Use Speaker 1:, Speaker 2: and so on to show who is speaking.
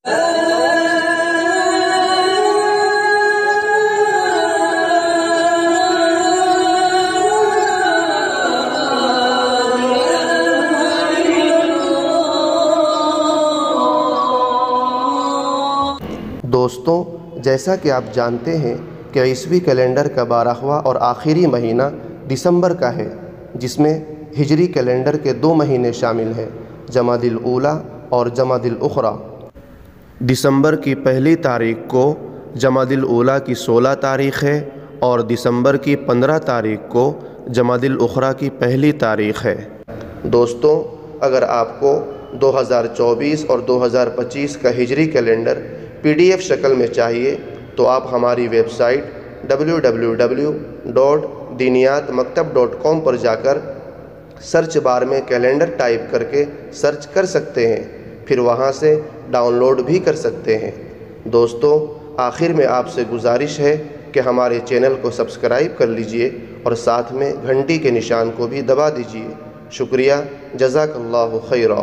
Speaker 1: دوستوں، جیسا کہ آپ جانتے ہیں کہ عیسوی کیلنڈر کا 12واں اور آخری مہینہ دسمبر کا ہے، جس میں ہجری کیلنڈر کے 2 مہینے شامل ہیں، جمادی الاولیٰ اور جمادی الاخری۔ دسمبر کی پہلی تاریخ کو جمادی الاولیٰ کی 16 تاریخ ہے اور دسمبر کی 15 تاریخ کو جمادی الاخری کی پہلی تاریخ ہے۔ دوستوں، اگر آپ کو 2024 اور 2025 کا ہجری کیلنڈر PDF شکل میں چاہیے تو آپ ہماری ویب سائٹ www.diniyatmaktab.com پر جا کر سرچ بار میں کیلنڈر ٹائپ کر کے سرچ کر سکتے ہیں، پھر وہاں سے ڈاؤن لوڈ بھی کر سکتے ہیں۔ دوستوں، آخر میں آپ سے گزارش ہے کہ ہمارے چینل کو سبسکرائب کر لیجئے اور ساتھ میں گھنٹی کے نشان کو بھی دبا دیجئے۔ شکریہ، جزاک اللہ خیرا۔